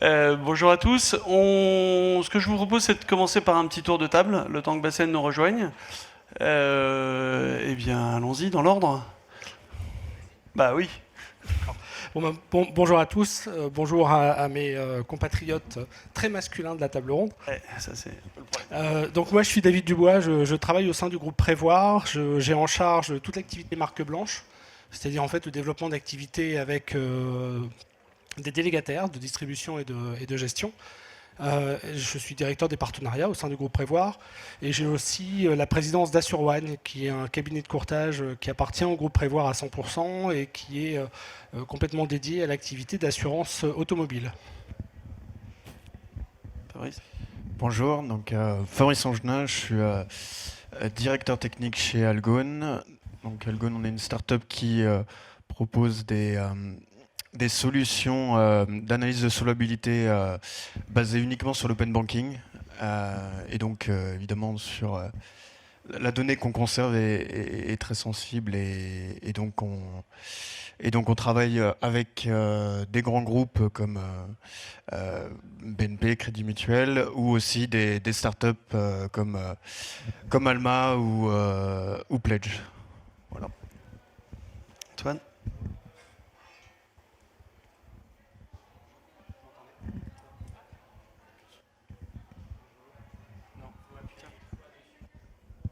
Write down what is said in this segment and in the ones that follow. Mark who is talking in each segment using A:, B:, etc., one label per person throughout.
A: Bonjour à tous. Ce que je vous propose, c'est de commencer par un petit tour de table, le temps que Bassène nous rejoigne. Eh bien, allons-y dans l'ordre. Bah oui.
B: Bonjour à tous, bonjour à mes compatriotes très masculins de la table ronde.
A: Ça c'est un peu le problème.
B: Donc moi je suis David Dubois, je travaille au sein du groupe Prévoir, j'ai en charge toute l'activité marque blanche, c'est-à-dire en fait le développement d'activités avec des délégataires de distribution et de gestion. Je suis directeur des partenariats au sein du groupe Prévoir et j'ai aussi la présidence d'Assure One, qui est un cabinet de courtage qui appartient au groupe Prévoir à 100% et qui est complètement dédié à l'activité d'assurance automobile.
A: Fabrice.
C: Bonjour, donc Fabrice Angenin, je suis directeur technique chez Algone. Donc Algone, on est une start-up qui propose des solutions d'analyse de solvabilité basées uniquement sur l'open banking. Et donc évidemment sur la donnée qu'on conserve est très sensible et donc on travaille avec des grands groupes comme BNP, Crédit Mutuel, ou aussi des startups comme Alma ou Pledge. Voilà.
A: Antoine.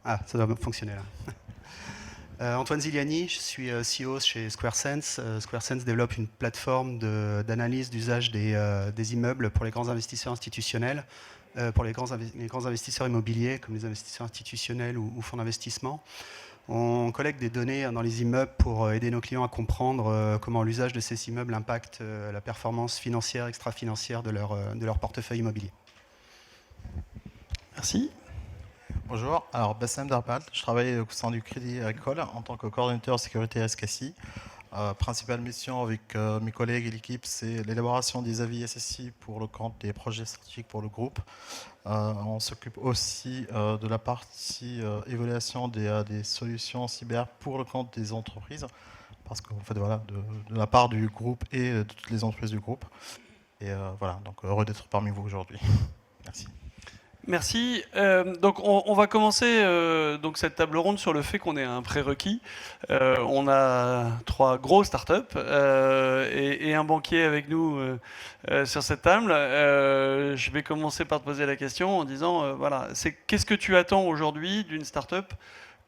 D: Ah, ça doit fonctionner là. Antoine Ziliani, je suis CEO chez SquareSense. SquareSense développe une plateforme d'analyse d'usage des immeubles pour les grands investisseurs institutionnels, pour les grands investisseurs immobiliers comme les investisseurs institutionnels ou fonds d'investissement. On collecte des données dans les immeubles pour aider nos clients à comprendre comment l'usage de ces immeubles impacte la performance financière, extra-financière de leur portefeuille immobilier.
A: Merci.
E: Bonjour, alors Bassem Darpal, je travaille au sein du Crédit Agricole en tant que coordinateur sécurité SKSI. Principale mission avec mes collègues et l'équipe, c'est l'élaboration des avis SSI pour le compte des projets stratégiques pour le groupe. On s'occupe aussi de la partie évaluation des solutions cyber pour le compte des entreprises, parce qu'en fait, voilà, de la part du groupe et de toutes les entreprises du groupe. Et voilà, donc heureux d'être parmi vous aujourd'hui. Merci.
A: Merci. Donc on va commencer donc cette table ronde sur le fait qu'on ait un prérequis. On a 3 gros startups et un banquier avec nous sur cette table. Je vais commencer par te poser la question en disant voilà, qu'est-ce que tu attends aujourd'hui d'une startup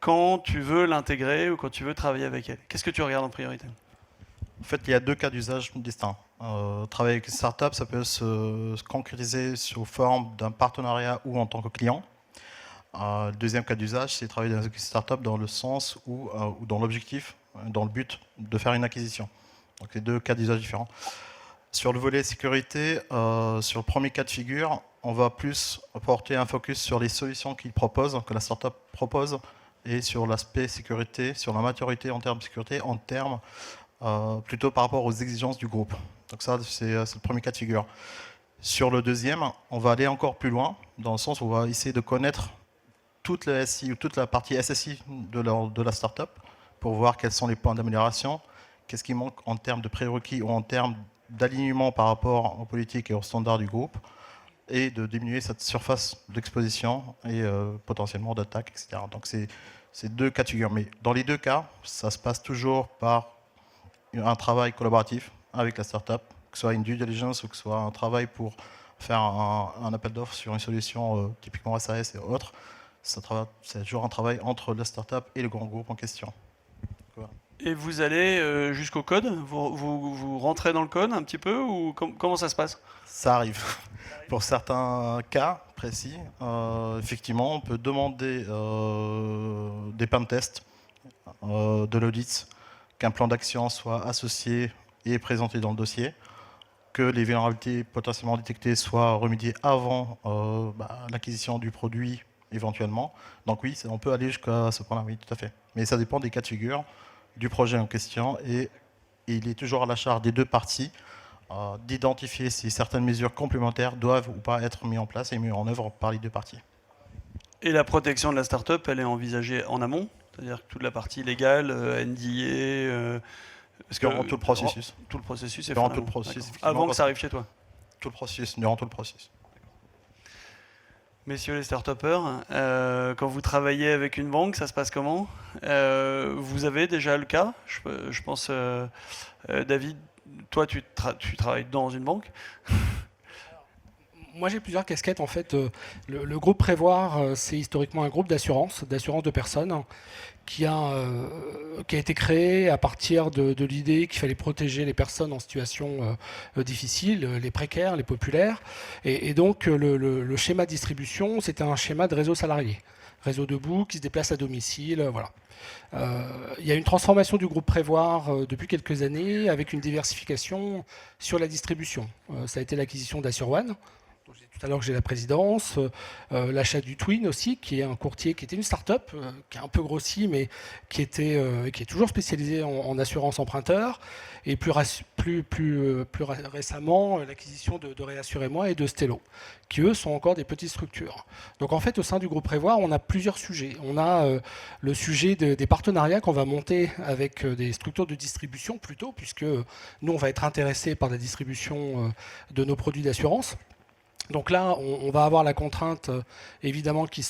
A: quand tu veux l'intégrer ou quand tu veux travailler avec elle? Qu'est-ce que tu regardes en priorité?
E: En fait, il y a 2 cas d'usage distincts. Travailler avec une startup, ça peut se concrétiser sous forme d'un partenariat ou en tant que client. Le deuxième cas d'usage, c'est travailler avec une startup dans le sens ou dans l'objectif, dans le but de faire une acquisition. Donc, les 2 cas d'usage différents. Sur le volet sécurité, sur le premier cas de figure, on va plus porter un focus sur les solutions qu'il propose, que la startup propose, et sur l'aspect sécurité, sur la maturité en termes de sécurité, en termes plutôt par rapport aux exigences du groupe. Donc ça, c'est le premier cas de figure. Sur le deuxième, on va aller encore plus loin, dans le sens où on va essayer de connaître toute la SI ou toute la partie SSI de la startup pour voir quels sont les points d'amélioration, qu'est-ce qui manque en termes de prérequis ou en termes d'alignement par rapport aux politiques et aux standards du groupe, et de diminuer cette surface d'exposition et potentiellement d'attaque, etc. Donc c'est 2 cas de figure. Mais dans les 2 cas, ça se passe toujours par un travail collaboratif avec la startup, que ce soit une due diligence ou que ce soit un travail pour faire un appel d'offres sur une solution typiquement SAS et autres. C'est toujours un travail entre la startup et le grand groupe en question. Voilà.
A: Et vous allez jusqu'au code? Vous rentrez dans le code un petit peu ou comment ça se passe?
E: Ça arrive. Pour certains cas précis, effectivement, on peut demander des pentests, de l'audit, qu'un plan d'action soit associé et présenté dans le dossier, que les vulnérabilités potentiellement détectées soient remédiées avant l'acquisition du produit éventuellement. Donc oui, on peut aller jusqu'à ce point-là, oui, tout à fait. Mais ça dépend des cas de figure, du projet en question, et il est toujours à la charge des 2 parties d'identifier si certaines mesures complémentaires doivent ou pas être mises en place et mises en œuvre par les 2 parties.
A: Et la protection de la start-up, elle est envisagée en amont? C'est-à-dire que toute la partie légale, NDA,
E: Durant tout le processus.
A: Tout le processus est fait
E: Durant
A: en
E: tout le
A: amont.
E: processus,
A: Avant que ça arrive chez toi.
E: tout le processus, durant tout le processus.
A: Messieurs les start-upers, quand vous travaillez avec une banque, ça se passe comment? Vous avez déjà le cas? Je pense, David, toi tu travailles dans une banque.
B: Moi, j'ai plusieurs casquettes. En fait, le groupe Prévoir, c'est historiquement un groupe d'assurance de personnes, qui a été créé à partir de l'idée qu'il fallait protéger les personnes en situation difficile, les précaires, les populaires. Et donc, le schéma de distribution, c'était un schéma de réseau salarié. Réseau debout, qui se déplace à domicile, voilà. Il y a une transformation du groupe Prévoir depuis quelques années, avec une diversification sur la distribution. Ça a été l'acquisition d'Assurone. J'ai dit tout à l'heure que j'ai la présidence, l'achat du Twin aussi, qui est un courtier, qui était une start-up, qui a un peu grossi, mais qui est toujours spécialisé en assurance emprunteur, et plus récemment, l'acquisition de Réassurez-moi et de Stello, qui eux sont encore des petites structures. Donc en fait, au sein du groupe Prévoir, on a plusieurs sujets. On a le sujet des partenariats qu'on va monter avec des structures de distribution plutôt, puisque nous, on va être intéressés par la distribution de nos produits d'assurance. Donc là, on va avoir la contrainte évidemment qui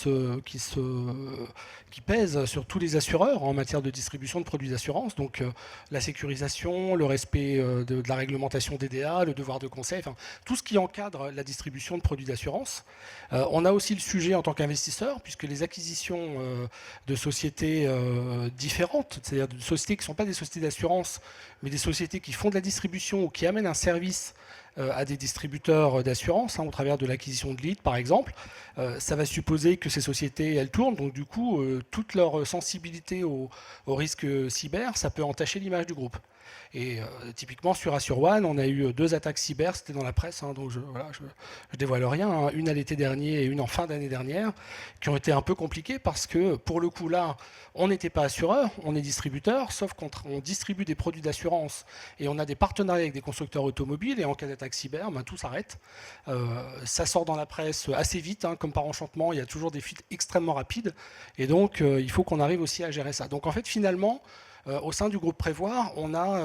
B: pèse sur tous les assureurs en matière de distribution de produits d'assurance. Donc la sécurisation, le respect de la réglementation DDA, le devoir de conseil, enfin, tout ce qui encadre la distribution de produits d'assurance. On a aussi le sujet en tant qu'investisseur, puisque les acquisitions de sociétés différentes, c'est-à-dire de sociétés qui ne sont pas des sociétés d'assurance, mais des sociétés qui font de la distribution ou qui amènent un service à des distributeurs d'assurance, au travers de l'acquisition de leads par exemple, ça va supposer que ces sociétés elles tournent, donc du coup toute leur sensibilité au risque cyber, ça peut entacher l'image du groupe. Et typiquement sur Assurone, on a eu 2 attaques cyber, c'était dans la presse, donc je dévoile rien, une à l'été dernier et une en fin d'année dernière, qui ont été un peu compliquées parce que pour le coup là, on n'était pas assureur, on est distributeur, sauf qu'on distribue des produits d'assurance et on a des partenariats avec des constructeurs automobiles, et en cas d'attaque cyber, tout s'arrête. Ça sort dans la presse assez vite, comme par enchantement, il y a toujours des fuites extrêmement rapides, et donc il faut qu'on arrive aussi à gérer ça. Donc en fait finalement, au sein du groupe Prévoir, on a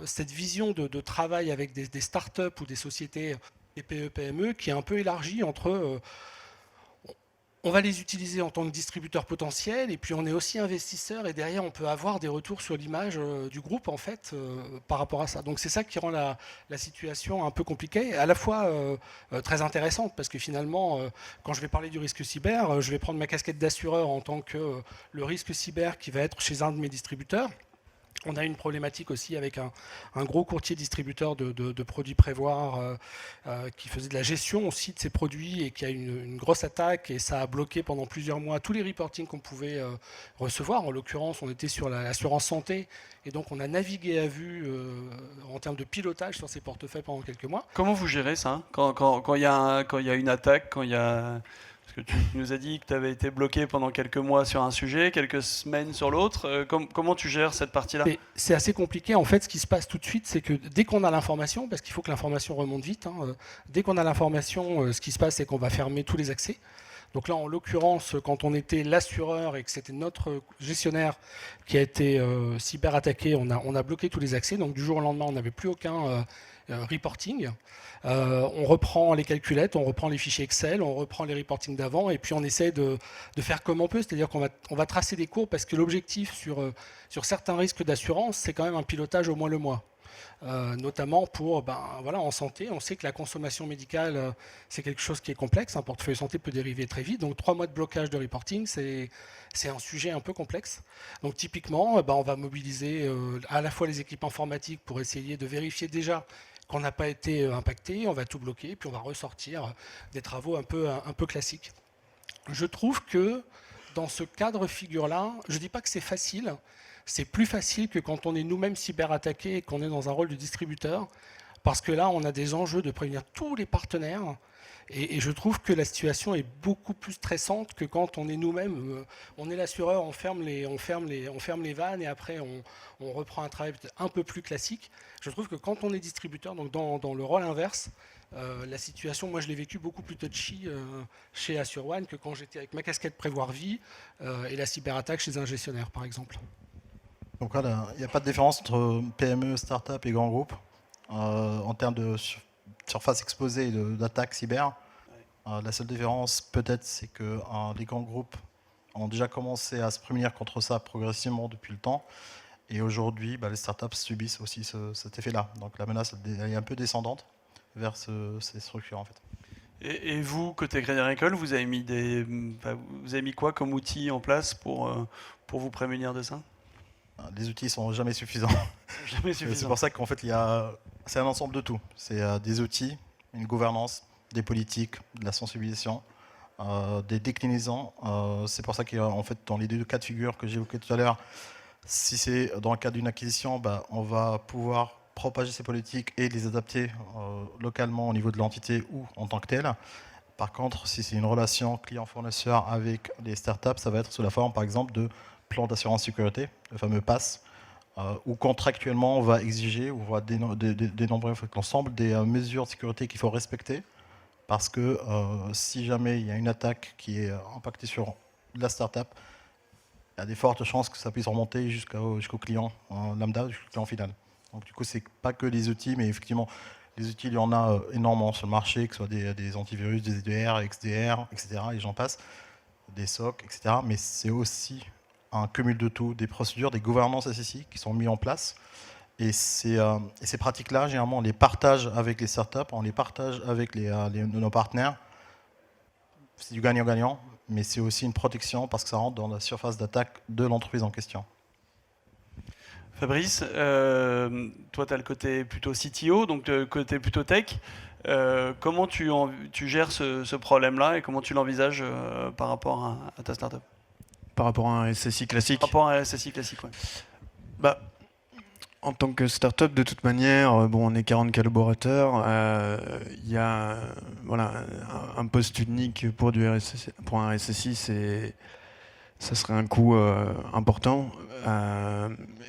B: cette vision de travail avec des startups ou des sociétés, des PE, PME, qui est un peu élargie entre... on va les utiliser en tant que distributeurs potentiels, et puis on est aussi investisseur, et derrière on peut avoir des retours sur l'image du groupe en fait par rapport à ça. Donc c'est ça qui rend la situation un peu compliquée, à la fois très intéressante, parce que finalement quand je vais parler du risque cyber, je vais prendre ma casquette d'assureur en tant que le risque cyber qui va être chez un de mes distributeurs. On a une problématique aussi avec un gros courtier distributeur de produits Prévoir qui faisait de la gestion aussi de ses produits et qui a une grosse attaque, et ça a bloqué pendant plusieurs mois tous les reportings qu'on pouvait recevoir. En l'occurrence, on était sur l'assurance santé, et donc on a navigué à vue en termes de pilotage sur ces portefeuilles pendant quelques mois.
A: Comment vous gérez ça quand il y a une attaque, quand il y a... Parce que tu nous as dit que tu avais été bloqué pendant quelques mois sur un sujet, quelques semaines sur l'autre. Comment tu gères cette partie-là?
B: C'est assez compliqué. En fait, ce qui se passe tout de suite, c'est que dès qu'on a l'information, parce qu'il faut que l'information remonte vite, dès qu'on a l'information, ce qui se passe, c'est qu'on va fermer tous les accès. Donc là, en l'occurrence, quand on était l'assureur et que c'était notre gestionnaire qui a été cyberattaqué, on a bloqué tous les accès. Donc du jour au lendemain, on n'avait plus aucun reporting. On reprend les calculettes, on reprend les fichiers Excel, on reprend les reportings d'avant, et puis on essaie de faire comme on peut, c'est-à-dire qu'on va tracer des courbes, parce que l'objectif sur certains risques d'assurance, c'est quand même un pilotage au moins le mois. Notamment pour, en santé, on sait que la consommation médicale, c'est quelque chose qui est complexe, un portefeuille santé peut dériver très vite, donc 3 mois de blocage de reporting, c'est un sujet un peu complexe. Donc typiquement, on va mobiliser à la fois les équipes informatiques pour essayer de vérifier déjà qu'on n'a pas été impacté, on va tout bloquer, puis on va ressortir des travaux un peu classiques. Je trouve que dans ce cadre figure-là, je ne dis pas que c'est facile, c'est plus facile que quand on est nous-mêmes cyberattaqués et qu'on est dans un rôle de distributeur, parce que là, on a des enjeux de prévenir tous les partenaires, et je trouve que la situation est beaucoup plus stressante que quand on est nous-mêmes, on est l'assureur, on ferme les vannes, et après on reprend un travail un peu plus classique. Je trouve que quand on est distributeur, donc dans le rôle inverse, la situation, moi je l'ai vécu beaucoup plus touchy chez Assurone que quand j'étais avec ma casquette Prévoir Vie et la cyberattaque chez un gestionnaire par exemple.
E: Donc là, il n'y a pas de différence entre PME, start-up et grands groupes en termes de surface exposée d'attaques cyber. La seule différence, peut-être, c'est que les grands groupes ont déjà commencé à se prémunir contre ça progressivement depuis le temps. Et aujourd'hui, les startups subissent aussi cet effet-là. Donc la menace elle est un peu descendante vers ces structures, en fait.
A: Et vous, côté Crédit Agricole, vous avez mis quoi comme outil en place pour vous prémunir de ça?
E: Les outils sont jamais suffisants.
A: Jamais
E: C'est
A: suffisant.
E: pour ça qu'en fait, c'est un ensemble de tout. C'est des outils, une gouvernance, des politiques, de la sensibilisation, des déclinaisons. C'est pour ça qu'en fait, dans les deux cas de figure que j'évoquais tout à l'heure, si c'est dans le cas d'une acquisition, on va pouvoir propager ces politiques et les adapter localement au niveau de l'entité ou en tant que telle. Par contre, si c'est une relation client-fournisseur avec les startups, ça va être sous la forme, par exemple, de plan d'assurance sécurité, le fameux PASS, où contractuellement on va exiger, ou on va dénombrer en fait, l'ensemble des mesures de sécurité qu'il faut respecter, parce que si jamais il y a une attaque qui est impactée sur la startup, il y a des fortes chances que ça puisse remonter jusqu'au client lambda, jusqu'au client final. Donc du coup, c'est pas que les outils, mais effectivement, les outils, il y en a énormément sur le marché, que ce soit des antivirus, des EDR, XDR, etc., et j'en passe, des SOC, etc. Mais c'est aussi un cumul de tout, des procédures, des gouvernances SSI qui sont mises en place. Et ces pratiques-là, généralement, on les partage avec les startups, on les partage avec nos partenaires. C'est du gagnant-gagnant, mais c'est aussi une protection parce que ça rentre dans la surface d'attaque de l'entreprise en question.
A: Fabrice, toi, tu as le côté plutôt CTO, donc le côté plutôt tech. Comment tu gères ce problème-là et comment tu l'envisages par rapport à ta startup?
C: Par rapport à un SSI classique.
A: Par rapport à un SSI classique, ouais.
C: En tant que startup, de toute manière, on est 40 collaborateurs. Il y a un poste unique pour un RSSI, ça serait un coût important.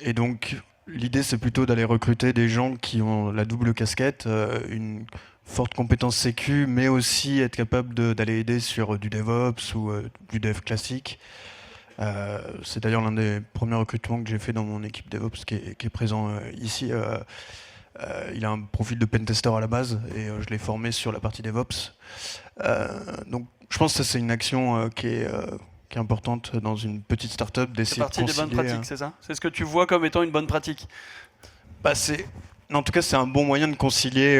C: Et donc, l'idée, c'est plutôt d'aller recruter des gens qui ont la double casquette, une forte compétence sécu, mais aussi être capable d'aller aider sur du DevOps ou du dev classique. C'est d'ailleurs l'un des premiers recrutements que j'ai fait dans mon équipe DevOps qui est présent ici. Il a un profil de pentester à la base et je l'ai formé sur la partie DevOps. Donc je pense que ça c'est une action qui est importante dans une petite startup d'essayer de concilier.
A: C'est partie des bonnes pratiques, c'est ça? C'est ce que tu vois comme étant une bonne pratique?
C: En tout cas, c'est un bon moyen de concilier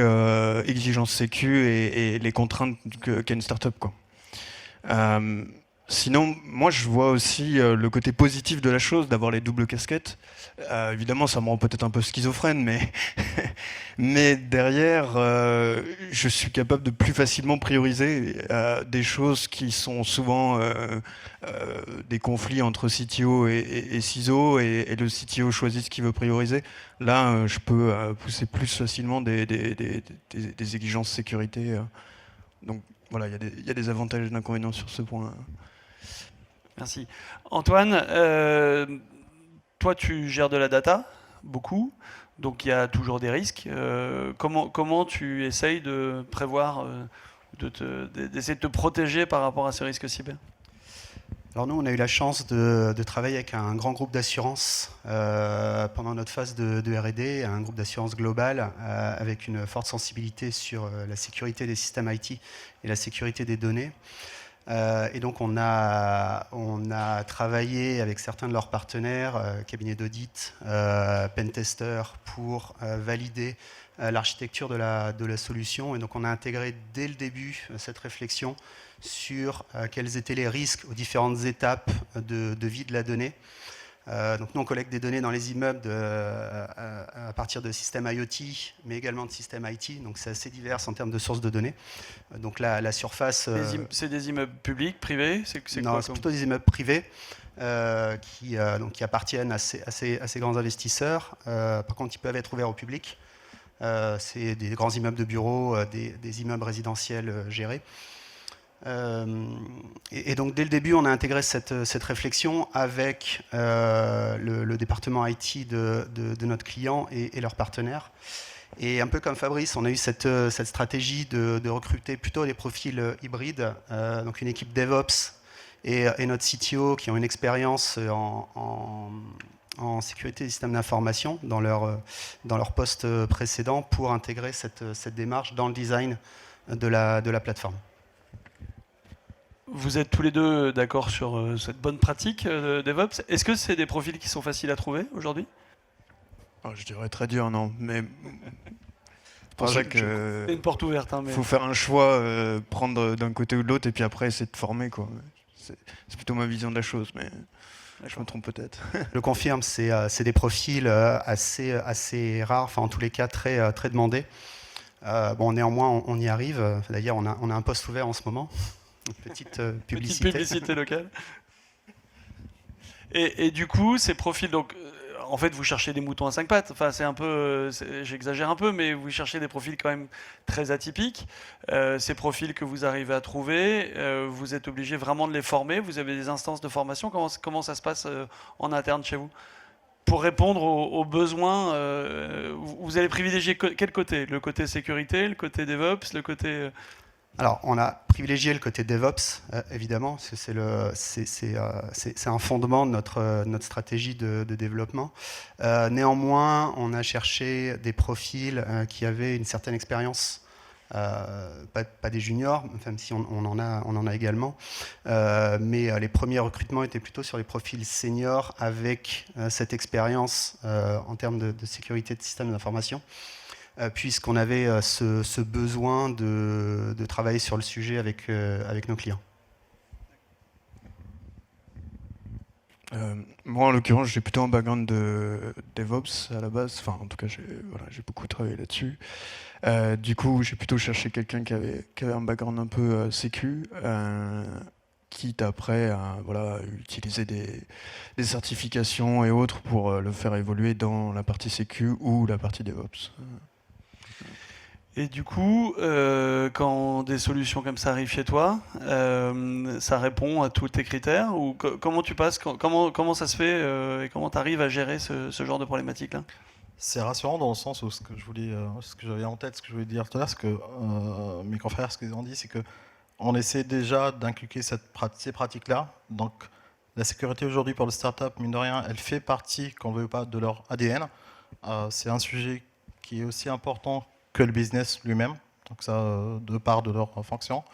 C: exigences sécu et les contraintes qu'a une startup, quoi. Sinon, moi, je vois aussi le côté positif de la chose, d'avoir les doubles casquettes. Évidemment, ça me rend peut-être un peu schizophrène, mais derrière, je suis capable de plus facilement prioriser des choses qui sont souvent des conflits entre CTO et CISO, et le CTO choisit ce qu'il veut prioriser. Là, je peux pousser plus facilement des exigences sécurité. Donc voilà, il y a des avantages et des inconvénients sur ce point.
A: Merci. Antoine, toi tu gères de la data, beaucoup, donc il y a toujours des risques. Comment tu essayes de prévoir, d'essayer de te protéger par rapport à ces risques cyber?
D: Alors nous, on a eu la chance de travailler avec un grand groupe d'assurance pendant notre phase de R&D, un groupe d'assurance global avec une forte sensibilité sur la sécurité des systèmes IT et la sécurité des données. Et donc on a travaillé avec certains de leurs partenaires, cabinets d'audit, pentester, pour valider l'architecture de la solution. Et donc on a intégré dès le début cette réflexion sur quels étaient les risques aux différentes étapes de vie de la donnée. Donc nous on collecte des données dans les immeubles à partir de systèmes IoT, mais également de systèmes IT, donc c'est assez divers en termes de sources de données. Donc la surface...
A: C'est des immeubles publics, privés?
D: Non, c'est plutôt des immeubles privés qui appartiennent à ces grands investisseurs. Par contre, ils peuvent être ouverts au public. C'est des grands immeubles de bureaux, des immeubles résidentiels gérés. Et donc dès le début, on a intégré cette réflexion avec le département IT de notre client et leurs partenaires. Et un peu comme Fabrice, on a eu cette stratégie de recruter plutôt des profils hybrides, donc une équipe DevOps et notre CTO qui ont une expérience en en sécurité des systèmes d'information dans leur poste précédent pour intégrer cette démarche dans le design de la plateforme.
A: Vous êtes tous les deux d'accord sur cette bonne pratique de DevOps. Est-ce que c'est des profils qui sont faciles à trouver aujourd'hui?
C: Je dirais très dur, non. Mais c'est pour ça que
A: C'est une porte ouverte. Hein, mais...
C: faut faire un choix, prendre d'un côté ou de l'autre, et puis après essayer de former, quoi. C'est plutôt ma vision de la chose, mais je me trompe peut-être.
D: Je confirme, c'est des profils assez rares, enfin en tous les cas très demandés. Bon, néanmoins, on y arrive. D'ailleurs, on a un poste ouvert en ce moment. Petite publicité.
A: Petite publicité locale. Et du coup, ces profils, donc, en fait, vous cherchez des moutons à 5 pattes. Enfin, c'est un peu, j'exagère un peu, mais vous cherchez des profils quand même très atypiques. Ces profils que vous arrivez à trouver, vous êtes obligé vraiment de les former. Vous avez des instances de formation. Comment ça se passe en interne chez vous? Pour répondre aux besoins, vous allez privilégier quel côté? Le côté sécurité, le côté DevOps, le côté...
D: Alors, on a privilégié le côté DevOps, évidemment, parce que c'est un fondement de notre stratégie de développement. Néanmoins, on a cherché des profils qui avaient une certaine expérience, pas des juniors, même si on en a également, mais les premiers recrutements étaient plutôt sur les profils seniors avec cette expérience en termes de sécurité de système d'information. Puisqu'on avait ce besoin de travailler sur le sujet avec nos clients.
C: Moi, en l'occurrence, j'ai plutôt un background de DevOps à la base. Enfin, en tout cas, j'ai beaucoup travaillé là-dessus. Du coup, j'ai plutôt cherché quelqu'un qui avait un background un peu sécu, quitte après à utiliser des certifications et autres pour le faire évoluer dans la partie sécu ou la partie DevOps.
A: Et du coup, quand des solutions comme ça arrivent chez toi, ça répond à tous tes critères ou comment tu passes, comment ça se fait et comment tu arrives à gérer ce genre de problématique-là?
E: C'est rassurant dans le sens où ce que j'avais en tête, ce que je voulais dire tout à l'heure, ce que mes confrères, ce qu'ils ont dit, c'est que on essaie déjà d'inculquer ces pratiques-là. Donc, la sécurité aujourd'hui pour les startups, mine de rien, elle fait partie, qu'on ne veut pas, de leur ADN. C'est un sujet qui est aussi important que le business lui-même, donc ça, de part de leur fonction.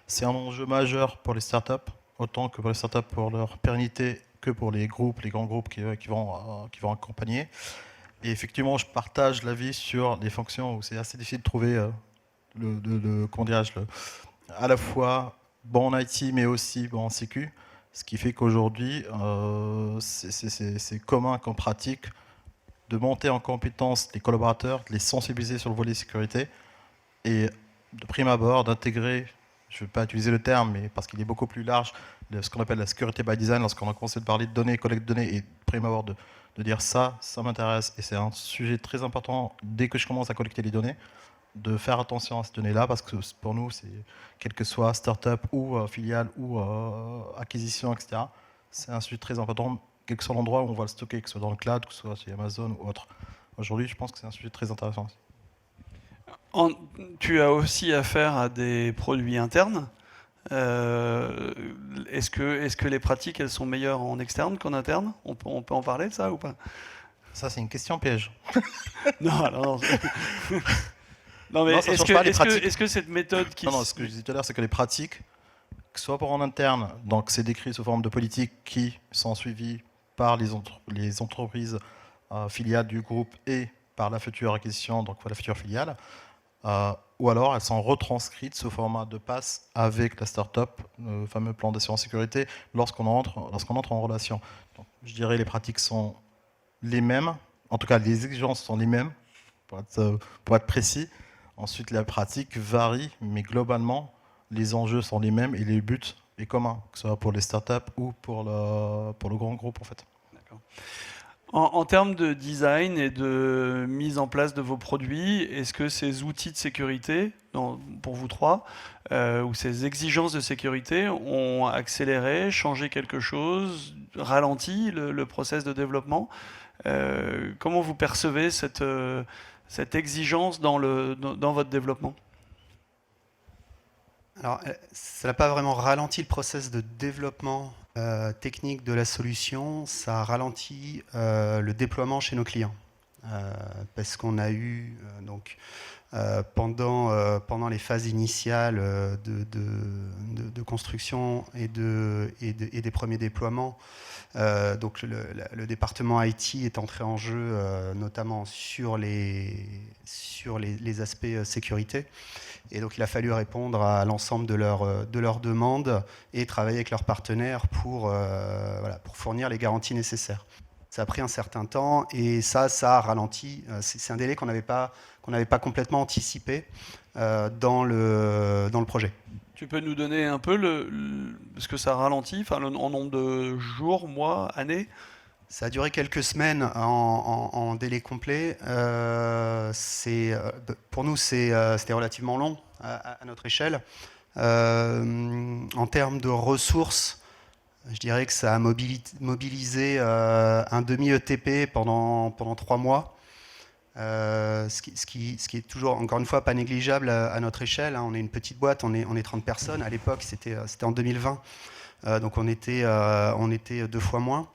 E: C'est un enjeu majeur pour les startups, autant que pour les startups pour leur pérennité que pour les grands groupes qui vont accompagner. Et effectivement, je partage l'avis sur les fonctions où c'est assez difficile de trouver à la fois bon en IT, mais aussi bon en sécu, ce qui fait qu'aujourd'hui, c'est commun comme pratique de monter en compétence les collaborateurs, de les sensibiliser sur le volet sécurité et de prime abord d'intégrer, je ne vais pas utiliser le terme, mais parce qu'il est beaucoup plus large, ce qu'on appelle la sécurité by design, lorsqu'on a commencé de parler de données, collecte de données, et de prime abord de dire ça m'intéresse, et c'est un sujet très important dès que je commence à collecter les données, de faire attention à ces données-là, parce que pour nous, c'est quelle que soit start-up ou filiale ou acquisition, etc., c'est un sujet très important, quel que soit l'endroit où on va le stocker, que ce soit dans le cloud, que ce soit chez Amazon ou autre. Aujourd'hui, je pense que c'est un sujet très intéressant.
A: Tu as aussi affaire à des produits internes. Est-ce que les pratiques, elles sont meilleures en externe qu'en interne? On peut en parler de ça ou pas?
E: Ça, c'est une question piège.
A: Non. Non, mais est-ce que cette méthode qui...
E: Non, ce que je disais tout à l'heure, c'est que les pratiques, que ce soit pour en interne, donc c'est décrit sous forme de politiques qui sont suivies par les entreprises filiales du groupe et par la future acquisition, donc la future filiale, ou alors elles sont retranscrites sous format de pass avec la start-up, le fameux plan d'assurance sécurité, lorsqu'on entre en relation. Donc, je dirais les pratiques sont les mêmes, en tout cas les exigences sont les mêmes, pour être précis. Ensuite, la pratique varie, mais globalement, les enjeux sont les mêmes et les buts est commun, que ce soit pour les startups ou pour le grand groupe en fait.
A: D'accord. En termes de design et de mise en place de vos produits, est-ce que ces outils de sécurité, pour vous trois, ou ces exigences de sécurité ont accéléré, changé quelque chose, ralenti le process de développement? Comment vous percevez cette exigence dans votre développement?
D: Alors, ça n'a pas vraiment ralenti le process de développement technique de la solution, ça a ralenti le déploiement chez nos clients. Parce qu'on a eu pendant les phases initiales de construction et des premiers déploiements, donc le département IT est entré en jeu notamment sur les aspects sécurité. Et donc il a fallu répondre à l'ensemble de leurs demandes et travailler avec leurs partenaires pour fournir les garanties nécessaires. Ça a pris un certain temps et ça a ralenti. C'est un délai qu'on n'avait pas complètement anticipé dans le projet.
A: Tu peux nous donner un peu ce que ça ralentit, en nombre de jours, mois, années?
D: Ça a duré quelques semaines en délai complet. Pour nous, c'était relativement long à notre échelle. En termes de ressources, je dirais que ça a mobilisé un demi-ETP pendant 3 mois. Ce qui est toujours, encore une fois, pas négligeable à notre échelle. On est une petite boîte, on est 30 personnes. À l'époque, c'était en 2020. Donc on était 2 fois moins.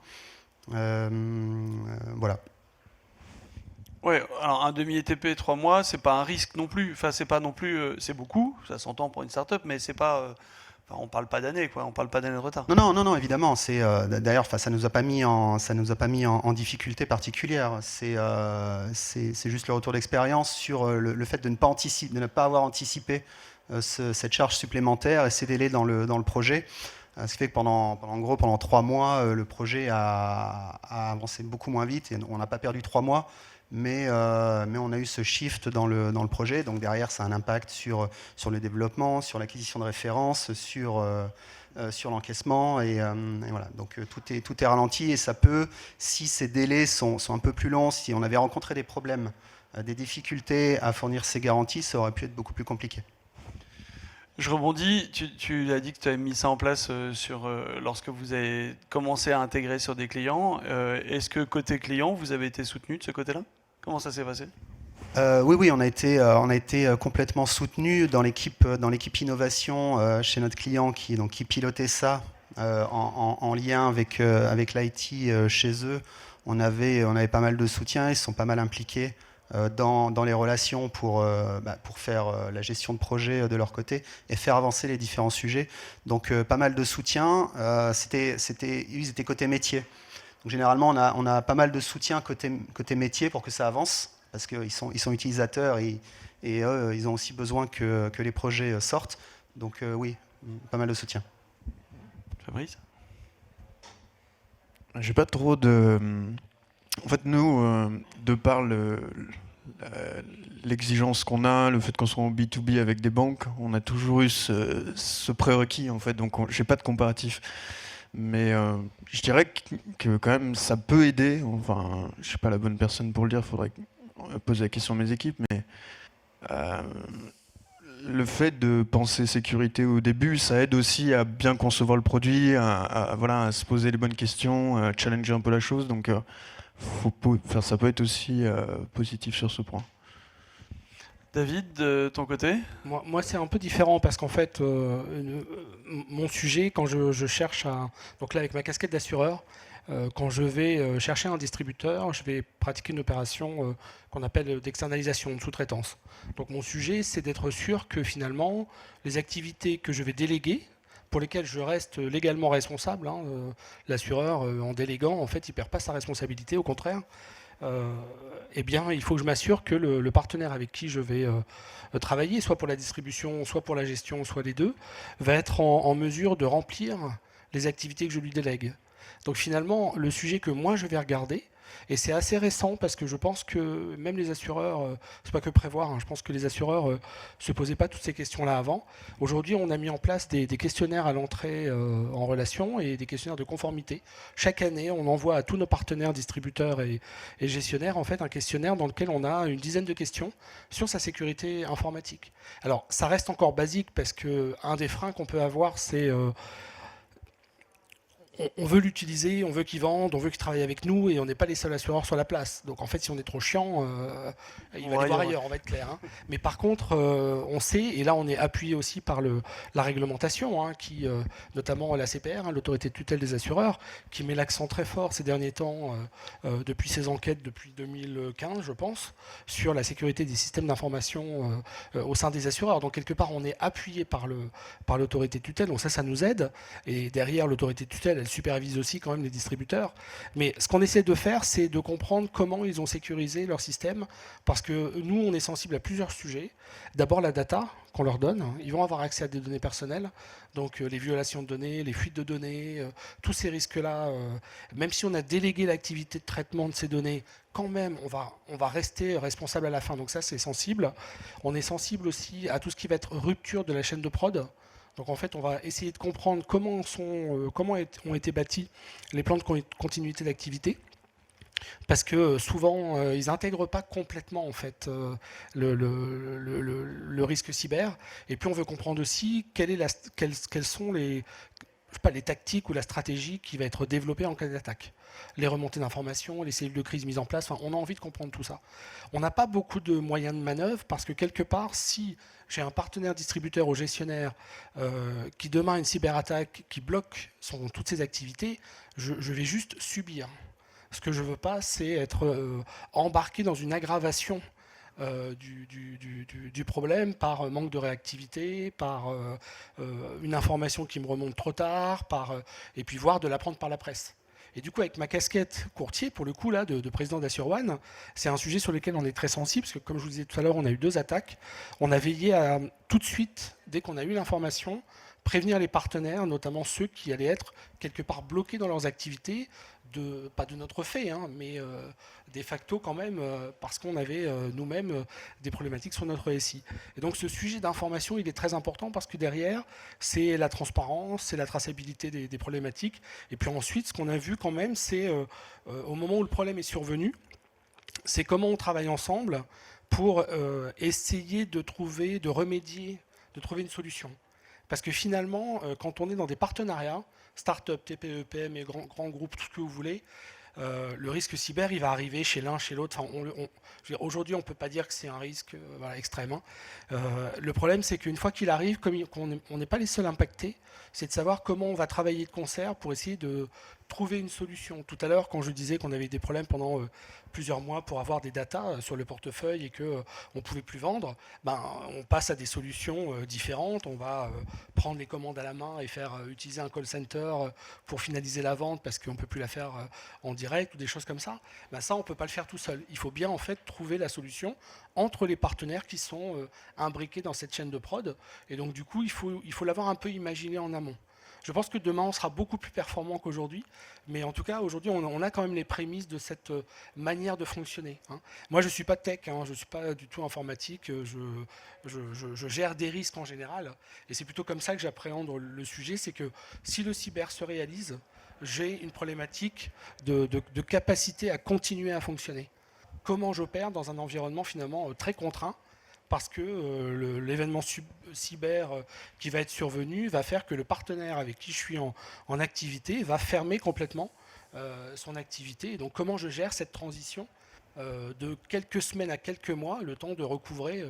D: Voilà.
A: Ouais, alors un demi-ETP, 3 mois, c'est pas un risque non plus. Enfin, c'est pas non plus, c'est beaucoup, ça s'entend pour une start-up, mais c'est pas, on parle pas d'années, quoi. On parle pas d'années de retard.
D: Non, évidemment. D'ailleurs, ça nous a pas mis en difficulté particulière. C'est juste le retour d'expérience sur le fait de ne pas avoir anticipé cette charge supplémentaire et ces délais dans le projet. Ce qui fait que pendant 3 mois, le projet a avancé beaucoup moins vite et on n'a pas perdu 3 mois, mais on a eu ce shift dans le projet. Donc derrière, ça a un impact sur le développement, sur l'acquisition de références, sur l'encaissement et voilà. Donc tout est ralenti et ça peut, si ces délais sont un peu plus longs, si on avait rencontré des problèmes, des difficultés à fournir ces garanties, ça aurait pu être beaucoup plus compliqué.
A: Je rebondis, tu as dit que tu avais mis ça en place lorsque vous avez commencé à intégrer sur des clients. Est-ce que côté client, vous avez été soutenu de ce côté-là? Comment ça s'est passé?
D: Oui, on a été complètement soutenu dans l'équipe innovation chez notre client qui pilotait ça en lien avec l'IT chez eux. On avait pas mal de soutien, ils sont pas mal impliqués dans les relations pour faire la gestion de projet de leur côté et faire avancer les différents sujets. Donc pas mal de soutien. Ils étaient côté métier. Donc généralement on a pas mal de soutien côté métier pour que ça avance parce qu'ils sont utilisateurs et eux, ils ont aussi besoin que les projets sortent. Donc oui, pas mal de soutien.
A: Fabrice?
C: J'ai pas trop de... En fait, nous, de par l'exigence qu'on a, le fait qu'on soit en B2B avec des banques, on a toujours eu ce prérequis, en fait, donc j'ai pas de comparatif. Mais je dirais que quand même, ça peut aider. Enfin, je suis pas la bonne personne pour le dire, il faudrait poser la question à mes équipes, mais le fait de penser sécurité au début, ça aide aussi à bien concevoir le produit, à se poser les bonnes questions, à challenger un peu la chose, donc... ça peut être aussi positif sur ce point.
A: David, de ton côté?
B: Moi, c'est un peu différent parce qu'en fait, mon sujet, quand je cherche donc là, avec ma casquette d'assureur, quand je vais chercher un distributeur, je vais pratiquer une opération qu'on appelle d'externalisation, de sous-traitance. Donc mon sujet, c'est d'être sûr que finalement, les activités que je vais déléguer, pour lesquelles je reste légalement responsable, l'assureur, en déléguant, en fait, il ne perd pas sa responsabilité, au contraire. Eh bien, il faut que je m'assure que le partenaire avec qui je vais travailler, soit pour la distribution, soit pour la gestion, soit les deux, va être en mesure de remplir les activités que je lui délègue. Donc finalement, le sujet que moi je vais regarder, et c'est assez récent parce que je pense que même les assureurs, c'est pas que prévoir, je pense que les assureurs se posaient pas toutes ces questions-là avant. Aujourd'hui, on a mis en place des questionnaires à l'entrée en relation et des questionnaires de conformité. Chaque année, on envoie à tous nos partenaires, distributeurs et gestionnaires en fait un questionnaire dans lequel on a une dizaine de questions sur sa sécurité informatique. Alors, ça reste encore basique parce que un des freins qu'on peut avoir, c'est on veut l'utiliser, on veut qu'il vende, on veut qu'il travaille avec nous et on n'est pas les seuls assureurs sur la place. Donc en fait, si on est trop chiant, il va aller voir ailleurs, on va être clair. Hein. Mais par contre, on sait, et là on est appuyé aussi par la réglementation, hein, qui, notamment la CPR, hein, l'autorité de tutelle des assureurs, qui met l'accent très fort ces derniers temps, depuis ses enquêtes depuis 2015, je pense, sur la sécurité des systèmes d'information au sein des assureurs. Donc quelque part, on est appuyé par l'autorité de tutelle, donc ça nous aide. Et derrière l'autorité de tutelle, elle supervise aussi quand même les distributeurs. Mais ce qu'on essaie de faire, c'est de comprendre comment ils ont sécurisé leur système, parce que nous, on est sensible à plusieurs sujets. D'abord, la data qu'on leur donne. Ils vont avoir accès à des données personnelles, donc les violations de données, les fuites de données, tous ces risques-là. Même si on a délégué l'activité de traitement de ces données, quand même, on va rester responsable à la fin. Donc ça, c'est sensible. On est sensible aussi à tout ce qui va être rupture de la chaîne de prod. Donc en fait, on va essayer de comprendre comment ont été bâtis les plans de continuité d'activité, parce que souvent, ils n'intègrent pas complètement en fait le risque cyber. Et puis on veut comprendre aussi quelles sont les tactiques ou la stratégie qui va être développée en cas d'attaque. Les remontées d'informations, les cellules de crise mises en place, on a envie de comprendre tout ça. On n'a pas beaucoup de moyens de manœuvre parce que quelque part, si j'ai un partenaire distributeur ou gestionnaire qui demain a une cyberattaque qui bloque toutes ses activités, je vais juste subir. Ce que je ne veux pas, c'est être embarqué dans une aggravation du problème par manque de réactivité, par une information qui me remonte trop tard, et puis voire de l'apprendre par la presse. Et du coup, avec ma casquette courtier, pour le coup, là, de président d'AssureOne, c'est un sujet sur lequel on est très sensible, parce que comme je vous disais tout à l'heure, on a eu 2 attaques. On a veillé à, tout de suite, dès qu'on a eu l'information, prévenir les partenaires, notamment ceux qui allaient être quelque part bloqués dans leurs activités, pas de notre fait, hein, mais de facto quand même, parce qu'on avait nous-mêmes des problématiques sur notre SI. Et donc ce sujet d'information, il est très important parce que derrière, c'est la transparence, c'est la traçabilité des problématiques. Et puis ensuite, ce qu'on a vu quand même, c'est au moment où le problème est survenu, c'est comment on travaille ensemble pour essayer de remédier, de trouver une solution. Parce que finalement, quand on est dans des partenariats, start-up, TPE, PME, grands groupes, tout ce que vous voulez, le risque cyber, il va arriver chez l'un, chez l'autre. Enfin, aujourd'hui, on ne peut pas dire que c'est un risque extrême. Hein. Le problème, c'est qu'une fois qu'il arrive, comme on n'est pas les seuls impactés, c'est de savoir comment on va travailler de concert pour essayer de trouver une solution. Tout à l'heure, quand je disais qu'on avait des problèmes pendant plusieurs mois pour avoir des datas sur le portefeuille et qu'on ne pouvait plus vendre, on passe à des solutions différentes. On va prendre les commandes à la main et faire utiliser un call center pour finaliser la vente parce qu'on ne peut plus la faire en direct ou des choses comme ça. Ça, on ne peut pas le faire tout seul. Il faut bien en fait trouver la solution entre les partenaires qui sont imbriqués dans cette chaîne de prod. Et donc du coup, il faut l'avoir un peu imaginé en amont. Je pense que demain, on sera beaucoup plus performant qu'aujourd'hui. Mais en tout cas, aujourd'hui, on a quand même les prémices de cette manière de fonctionner. Hein. Moi, je ne suis pas tech, hein, je ne suis pas du tout informatique. Je gère des risques en général. Et c'est plutôt comme ça que j'appréhende le sujet. C'est que si le cyber se réalise, j'ai une problématique de capacité à continuer à fonctionner. Comment j'opère dans un environnement finalement très contraint, parce que l'événement cyber qui va être survenu va faire que le partenaire avec qui je suis en activité va fermer complètement son activité. Et donc comment je gère cette transition de quelques semaines à quelques mois, le temps de recouvrer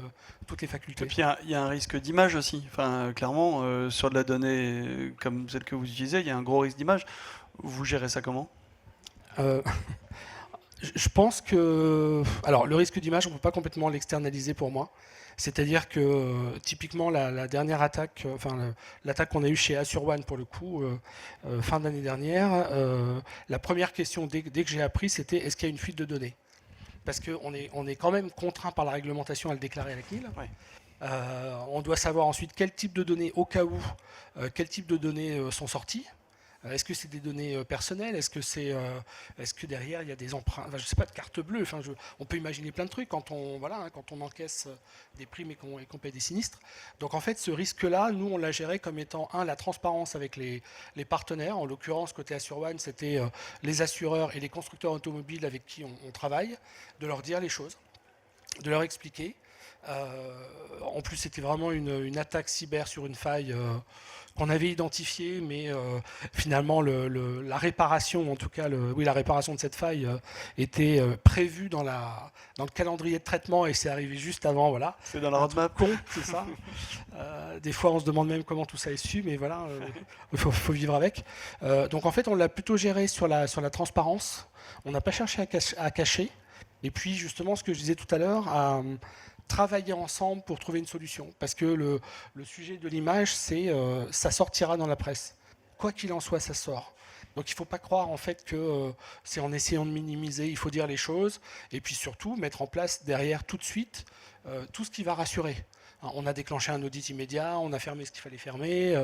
B: toutes les facultés.
A: Et puis il y a un risque d'image aussi. Enfin, clairement, sur de la donnée comme celle que vous utilisez, il y a un gros risque d'image. Vous gérez ça comment ?
B: Je pense que... Alors, le risque d'image, on ne peut pas complètement l'externaliser pour moi. C'est-à-dire que, typiquement, la dernière attaque, l'attaque qu'on a eue chez AssureOne, pour le coup, fin d'année dernière, la première question, dès que j'ai appris, c'était est-ce qu'il y a une fuite de données ? Parce qu'on est quand même contraint par la réglementation à le déclarer à la CNIL. Ouais. On doit savoir ensuite quel type de données, au cas où, quel type de données sont sorties. Est-ce que c'est des données personnelles ? Est-ce que derrière il y a des empreintes ? Je ne sais pas, de carte bleue. On peut imaginer plein de trucs quand on encaisse des primes et qu'on paye des sinistres. Donc en fait, ce risque-là, nous on l'a géré comme étant la transparence avec les partenaires. En l'occurrence, côté AssureOne, c'était les assureurs et les constructeurs automobiles avec qui on travaille, de leur dire les choses, de leur expliquer. En plus, c'était vraiment une attaque cyber sur une faille qu'on avait identifiée, mais finalement, la réparation, en tout cas, la réparation de cette faille était prévue dans le calendrier de traitement et c'est arrivé juste avant. Voilà.
A: C'est dans la
B: Un truc
A: roadmap.
B: con, c'est ça. Des fois, on se demande même comment tout ça est su, mais voilà, il faut vivre avec. Donc, en fait, on l'a plutôt géré sur la transparence. On n'a pas cherché à cacher. Et puis, justement, ce que je disais tout à l'heure, à travailler ensemble pour trouver une solution. Parce que le sujet de l'image, c'est ça sortira dans la presse. Quoi qu'il en soit, ça sort. Donc il ne faut pas croire en fait que c'est en essayant de minimiser, il faut dire les choses, et puis surtout mettre en place derrière tout de suite tout ce qui va rassurer. On a déclenché un audit immédiat, on a fermé ce qu'il fallait fermer,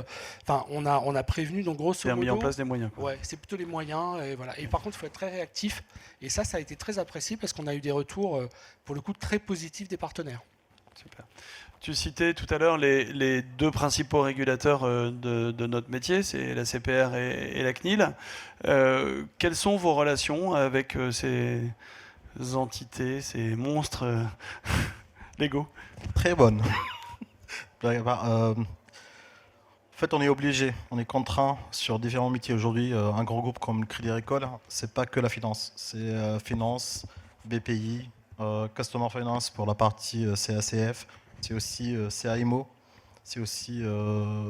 B: on a prévenu, donc grosso
A: C'est
B: modo...
A: mis en place des moyens. Quoi.
B: Ouais, c'est plutôt les moyens, et voilà. Et par contre, il faut être très réactif, et ça a été très apprécié parce qu'on a eu des retours, pour le coup, très positifs des partenaires.
A: Super. Tu citais tout à l'heure les deux principaux régulateurs de notre métier, c'est la CPR et la CNIL. Quelles sont vos relations avec ces entités, ces monstres légaux?
E: Très bonne. En fait, on est obligé, on est contraint sur différents métiers. Aujourd'hui, un grand groupe comme le Crédit Agricole, c'est pas que la finance. C'est finance, BPI, Customer Finance pour la partie CACF, c'est aussi CAIMO, c'est aussi...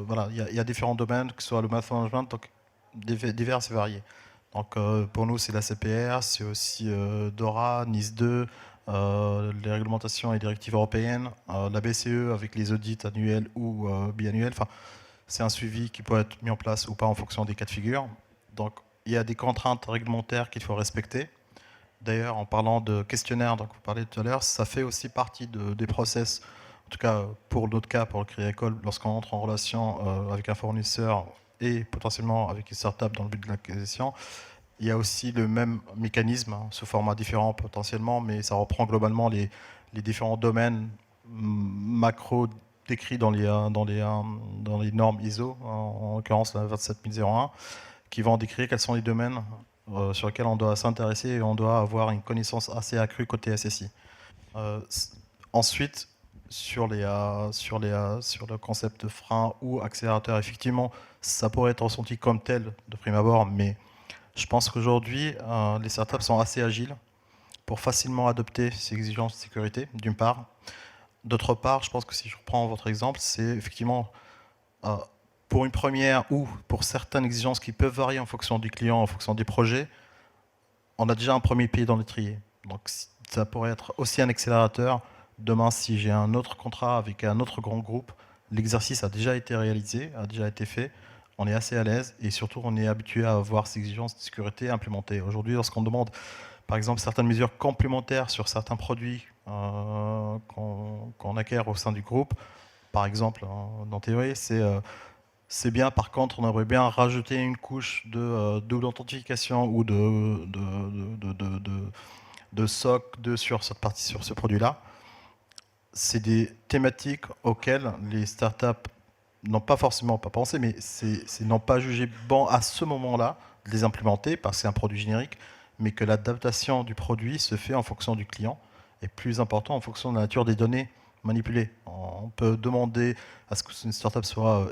E: voilà, il y a différents domaines, que ce soit le math management, donc divers et variés. Donc pour nous, c'est la CPR, c'est aussi DORA, NIS 2, les réglementations et directives européennes, la BCE avec les audits annuels ou biannuels. Enfin, c'est un suivi qui peut être mis en place ou pas en fonction des cas de figure. Donc, il y a des contraintes réglementaires qu'il faut respecter. D'ailleurs, en parlant de questionnaire, donc vous parlez tout à l'heure, ça fait aussi partie des process, en tout cas pour notre cas, pour le Crédit Agricole, lorsqu'on entre en relation avec un fournisseur et potentiellement avec une startup dans le but de l'acquisition. Il y a aussi le même mécanisme, sous format différent potentiellement, mais ça reprend globalement les différents domaines macro décrits dans les normes ISO, en l'occurrence la 27001, qui vont décrire quels sont les domaines sur lesquels on doit s'intéresser et on doit avoir une connaissance assez accrue côté SSI. Ensuite, sur le concept de frein ou accélérateur, effectivement, ça pourrait être ressenti comme tel de prime abord, mais je pense qu'aujourd'hui, les startups sont assez agiles pour facilement adopter ces exigences de sécurité, d'une part. D'autre part, je pense que si je reprends votre exemple, c'est effectivement pour une première ou pour certaines exigences qui peuvent varier en fonction du client, en fonction des projets, on a déjà un premier pied dans l'étrier. Donc ça pourrait être aussi un accélérateur. Demain, si j'ai un autre contrat avec un autre grand groupe, l'exercice a déjà été réalisé, a déjà été fait. On est assez à l'aise et surtout on est habitué à avoir ces exigences de sécurité implémentées. Aujourd'hui, lorsqu'on demande par exemple certaines mesures complémentaires sur certains produits qu'on acquiert au sein du groupe, par exemple, en théorie, c'est bien. Par contre, on aimerait bien rajouter une couche de double authentification ou de SOC sur cette partie, sur ce produit-là. C'est des thématiques auxquelles les startups n'ont pas forcément pas pensé, mais n'ont pas jugé bon à ce moment-là de les implémenter parce que c'est un produit générique, mais que l'adaptation du produit se fait en fonction du client et plus important en fonction de la nature des données manipulées. On peut demander à ce qu'une startup soit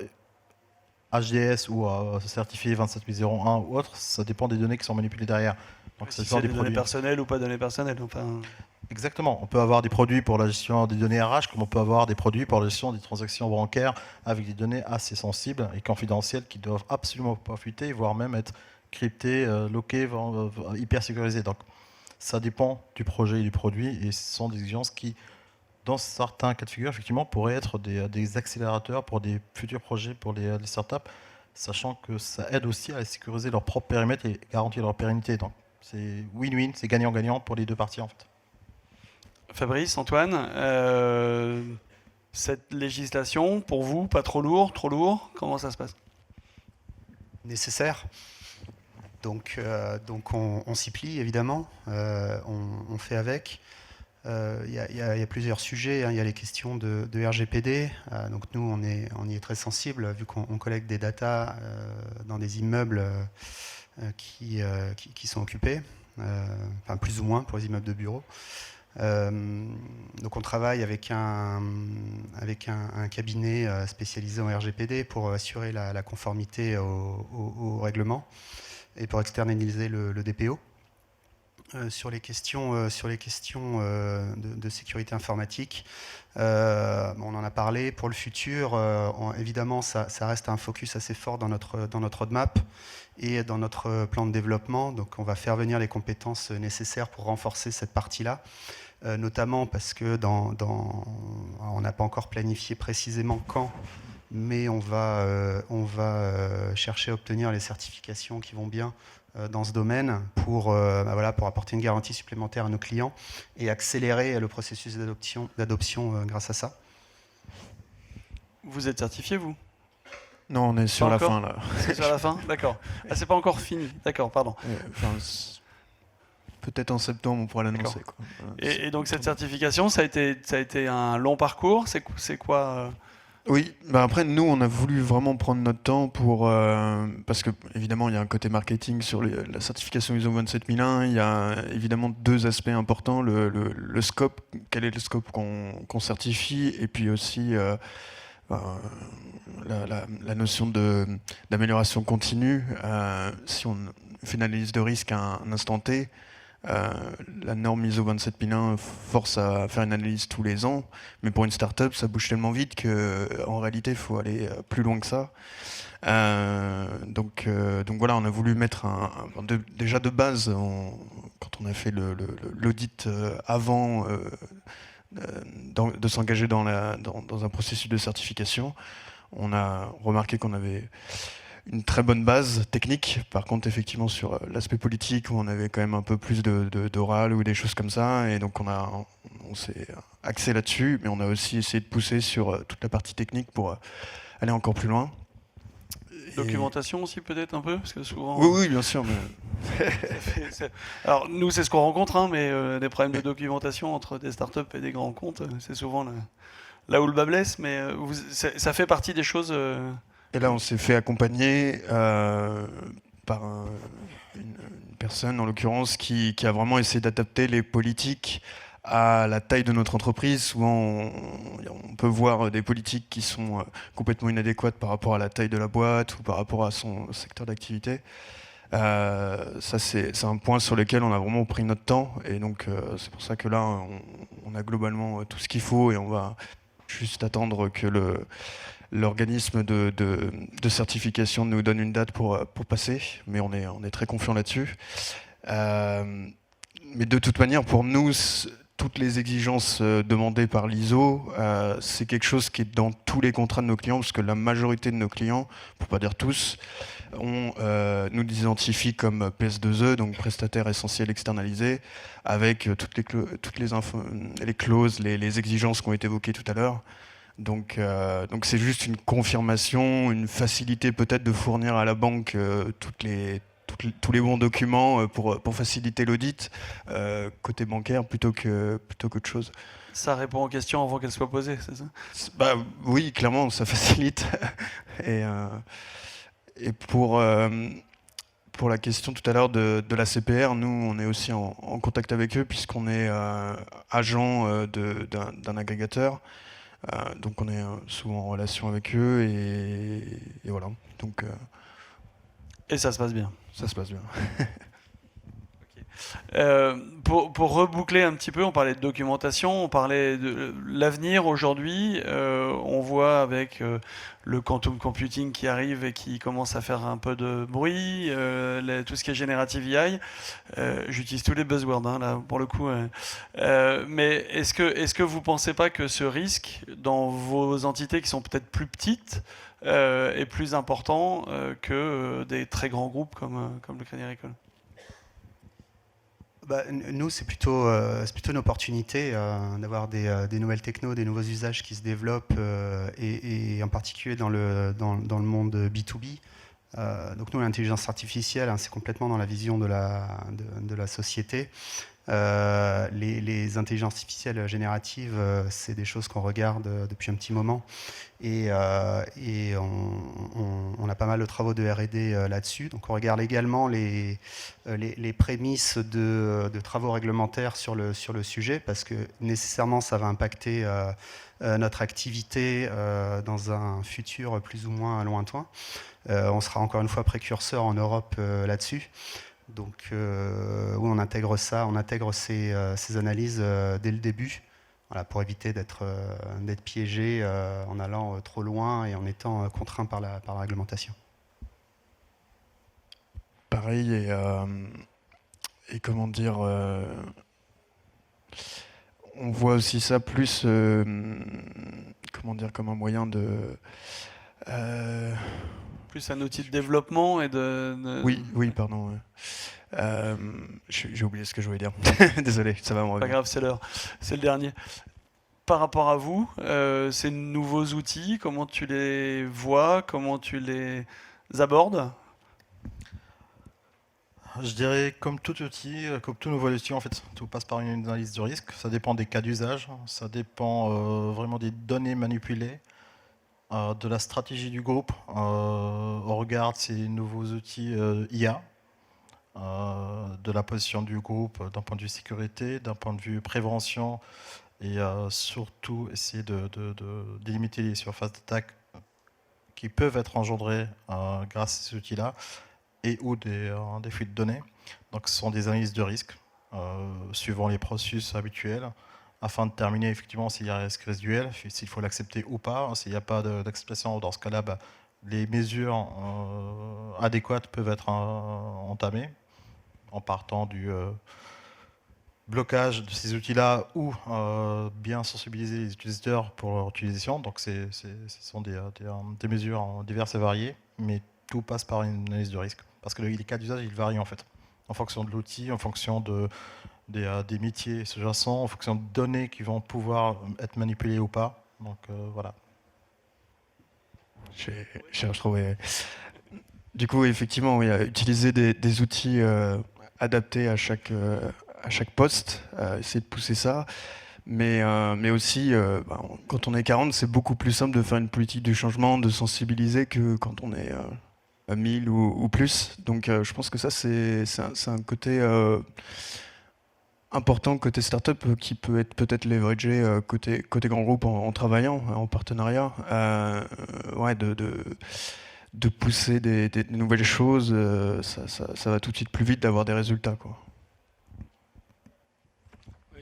E: HDS ou certifié 27001 ou autre, ça dépend des données qui sont manipulées derrière.
A: Donc si c'est des données personnelles ou pas données personnelles. Enfin...
E: Exactement. On peut avoir des produits pour la gestion des données RH, comme on peut avoir des produits pour la gestion des transactions bancaires avec des données assez sensibles et confidentielles qui doivent absolument pas fuiter, voire même être cryptées, lockées, hyper sécurisées. Donc ça dépend du projet et du produit et ce sont des exigences qui, dans certains cas de figure, effectivement, pourraient être des accélérateurs pour des futurs projets pour les startups, sachant que ça aide aussi à sécuriser leur propre périmètre et garantir leur pérennité. Donc c'est win-win, c'est gagnant-gagnant pour les deux parties en fait.
A: Fabrice, Antoine, cette législation, pour vous, pas trop lourd, trop lourd? Comment ça se passe?
D: Nécessaire. Donc on s'y plie, évidemment. On fait avec. Il y a plusieurs sujets. Hein. Il y a les questions de RGPD. Donc nous, on y est très sensible, vu qu'on collecte des datas dans des immeubles qui sont occupés, enfin plus ou moins pour les immeubles de bureaux. Donc on travaille avec un cabinet spécialisé en RGPD pour assurer la conformité au règlement et pour externaliser le DPO. Sur les questions de sécurité informatique, on en a parlé. Pour le futur, évidemment, ça reste un focus assez fort dans notre roadmap et dans notre plan de développement. Donc on va faire venir les compétences nécessaires pour renforcer cette partie-là, notamment parce que on n'a pas encore planifié précisément quand, mais on va chercher à obtenir les certifications qui vont bien dans ce domaine pour apporter une garantie supplémentaire à nos clients et accélérer le processus d'adoption grâce à ça.
A: Vous êtes certifié, vous?
C: Non, on est sur la
A: encore
C: fin là.
A: C'est sur la fin? D'accord. Ah, c'est pas encore fini. D'accord, pardon.
C: Peut-être en septembre, on pourra l'annoncer.
A: D'accord. Et donc cette certification, ça a été un long parcours. C'est quoi
C: Oui, après nous on a voulu vraiment prendre notre temps pour parce que évidemment il y a un côté marketing sur la certification ISO 27001. Il y a évidemment deux aspects importants, le scope, quel est le scope qu'on certifie, et puis aussi la notion d'amélioration continue. Si on fait une analyse de risque à un instant T, la norme ISO 27001 force à faire une analyse tous les ans, mais pour une start-up, ça bouge tellement vite qu'en réalité, il faut aller plus loin que ça. Donc voilà, on a voulu mettre déjà de base, quand on a fait l'audit avant de s'engager dans un processus de certification, on a remarqué qu'on avait une très bonne base technique. Par contre, effectivement, sur l'aspect politique, où on avait quand même un peu plus d'oral ou des choses comme ça, et donc on s'est axé là-dessus, mais on a aussi essayé de pousser sur toute la partie technique pour aller encore plus loin.
A: Documentation aussi peut-être un peu, parce que souvent.
C: Oui, bien sûr. Mais...
A: Alors nous, c'est ce qu'on rencontre, hein, mais des problèmes de documentation entre des startups et des grands comptes, c'est souvent là où le bas blesse. Mais ça fait partie des choses.
C: Et là, on s'est fait accompagner par une personne, en l'occurrence, qui a vraiment essayé d'adapter les politiques à la taille de notre entreprise. Souvent, on peut voir des politiques qui sont complètement inadéquates par rapport à la taille de la boîte ou par rapport à son secteur d'activité. Ça, c'est un point sur lequel on a vraiment pris notre temps. Et donc, c'est pour ça que là, on a globalement tout ce qu'il faut et on va juste attendre que l'organisme de certification nous donne une date pour passer, mais on est très confiant là-dessus. Mais de toute manière, pour nous, toutes les exigences demandées par l'ISO, c'est quelque chose qui est dans tous les contrats de nos clients, parce que la majorité de nos clients, pour pas dire tous, nous identifient comme PS2E, donc prestataire essentiel externalisé, avec toutes les clauses, les exigences qui ont été évoquées tout à l'heure. Donc c'est juste une confirmation, une facilité peut-être de fournir à la banque tous les bons documents pour faciliter l'audit côté bancaire plutôt qu'autre chose.
A: Ça répond aux questions avant qu'elles soient posées, c'est ça?
C: Oui, clairement, ça facilite. Et pour la question tout à l'heure de la CPR, nous, on est aussi en contact avec eux puisqu'on est agent d'un agrégateur. Donc on est souvent en relation avec eux et voilà. Donc,
A: et ça se passe bien.
C: Ça se passe bien.
A: Pour reboucler un petit peu, on parlait de documentation, on parlait de l'avenir aujourd'hui. On voit avec le quantum computing qui arrive et qui commence à faire un peu de bruit, tout ce qui est generative AI. J'utilise tous les buzzwords hein, là pour le coup. Mais est-ce que vous pensez pas que ce risque dans vos entités qui sont peut-être plus petites est plus important que des très grands groupes comme le Crédit Agricole?
D: Nous, c'est plutôt une opportunité d'avoir des nouvelles technos, des nouveaux usages qui se développent, et en particulier dans le monde B2B. Donc nous, l'intelligence artificielle, hein, c'est complètement dans la vision de la société. Les intelligences artificielles génératives, c'est des choses qu'on regarde depuis un petit moment. Et on a pas mal de travaux de R&D là-dessus. Donc on regarde également les prémices de travaux réglementaires sur le sujet, parce que nécessairement ça va impacter notre activité dans un futur plus ou moins lointain. On sera encore une fois précurseur en Europe là-dessus. Donc oui, on intègre ces analyses dès le début. Voilà, pour éviter d'être piégé en allant trop loin et en étant contraint par la réglementation.
C: Pareil, et comment dire, on voit aussi ça plus, comment dire, comme un moyen de...
A: Plus un outil de développement et
C: Oui, pardon. J'ai oublié ce que je voulais dire. Désolé, ça va me
A: Pas
C: revenir.
A: grave, c'est l'heure. C'est le dernier. Par rapport à vous, ces nouveaux outils, comment tu les vois, comment tu les abordes?
E: Je dirais comme tout outil, comme tout nouveau outil, en fait, tout passe par une analyse du risque. Ça dépend des cas d'usage, ça dépend vraiment des données manipulées, de la stratégie du groupe. On regarde ces nouveaux outils IA, de la position du groupe d'un point de vue sécurité, d'un point de vue prévention, et surtout essayer de délimiter les surfaces d'attaque qui peuvent être engendrées grâce à ces outils-là, et ou des fuites de données. Donc ce sont des analyses de risque suivant les processus habituels, afin de déterminer effectivement s'il y a un risque résiduel, s'il faut l'accepter ou pas. S'il n'y a pas d'acceptation, dans ce cas-là, les mesures adéquates peuvent être entamées en partant du blocage de ces outils-là ou bien sensibiliser les utilisateurs pour leur utilisation. Donc ce sont des mesures diverses et variées, mais tout passe par une analyse de risque. Parce que les cas d'usage, ils varient en fait, en fonction de l'outil, en fonction des métiers sous-jacents, en fonction de données qui vont pouvoir être manipulées ou pas. Donc voilà.
C: J'ai retrouvé. Du coup, effectivement, oui, utiliser des outils adaptés à chaque poste, essayer de pousser ça. Mais aussi, quand on est 40, c'est beaucoup plus simple de faire une politique de changement, de sensibiliser, que quand on est 1000 ou plus. Donc je pense que ça, c'est un côté important côté startup qui peut être peut-être leveragé côté grand groupe en travaillant en partenariat. Ouais, de pousser des nouvelles choses, ça va tout de suite plus vite d'avoir des résultats, quoi.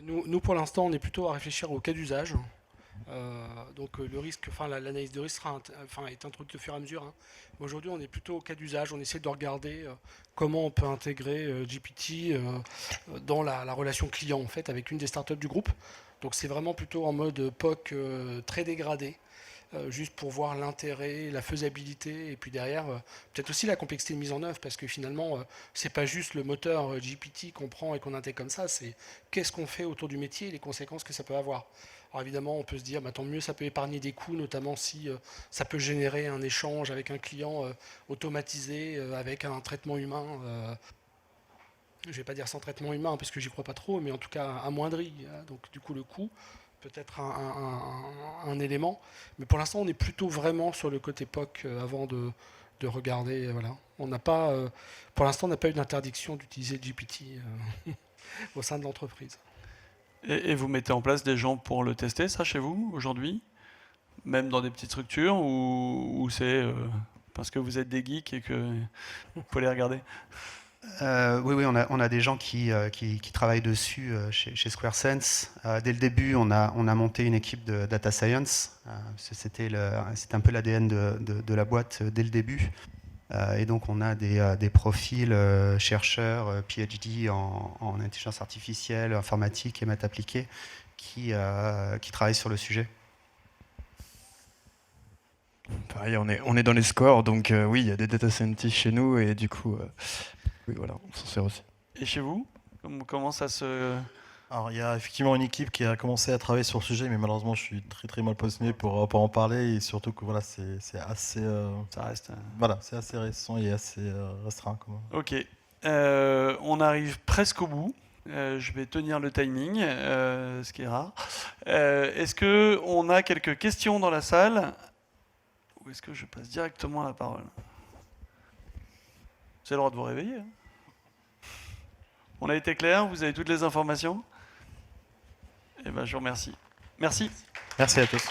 B: Nous, pour l'instant, on est plutôt à réfléchir au cas d'usage. Donc le risque, l'analyse de risque est introduite au fur et à mesure. Hein. Aujourd'hui, on est plutôt au cas d'usage. On essaie de regarder comment on peut intégrer GPT dans la relation client, en fait, avec une des startups du groupe. Donc c'est vraiment plutôt en mode POC très dégradé, juste pour voir l'intérêt, la faisabilité, et puis derrière, peut-être aussi la complexité de mise en œuvre, parce que finalement, c'est pas juste le moteur GPT qu'on prend et qu'on intègre comme ça, c'est qu'est-ce qu'on fait autour du métier et les conséquences que ça peut avoir. Alors évidemment, on peut se dire, tant mieux, ça peut épargner des coûts, notamment si ça peut générer un échange avec un client automatisé, avec un traitement humain. Je ne vais pas dire sans traitement humain, parce que j'y crois pas trop, mais en tout cas amoindri. Donc du coup, le coût peut être un élément. Mais pour l'instant, on est plutôt vraiment sur le côté POC avant de regarder. Voilà. On n'a pas, pour l'instant, on n'a pas eu d'interdiction d'utiliser GPT au sein de l'entreprise.
A: Et vous mettez en place des gens pour le tester, ça, chez vous, aujourd'hui? Même dans des petites structures, ou c'est parce que vous êtes des geeks et que vous pouvez les regarder?
D: Oui, on a des gens qui travaillent dessus chez Square Sense. Dès le début, on a monté une équipe de data science. C'était un peu l'ADN de la boîte dès le début. Et donc, on a des profils chercheurs, PhD en intelligence artificielle, informatique et maths appliquées qui travaillent sur le sujet.
C: Pareil, on est dans les scores, donc oui, il y a des data scientists chez nous, et du coup, oui, voilà, on s'en sert aussi.
A: Et chez vous, comment ça se...
E: Alors, il y a effectivement une équipe qui a commencé à travailler sur le sujet, mais malheureusement, je suis très très mal positionné pour en parler, et surtout que voilà, c'est assez,
A: Ça reste...
E: voilà, c'est assez récent et assez restreint.
A: Ok. On arrive presque au bout. Je vais tenir le timing, ce qui est rare. Est-ce qu'on a quelques questions dans la salle? Ou est-ce que je passe directement la parole? Vous avez le droit de vous réveiller. Hein. On a été clair, vous avez toutes les informations? Eh ben, je vous remercie. Merci.
E: Merci à tous.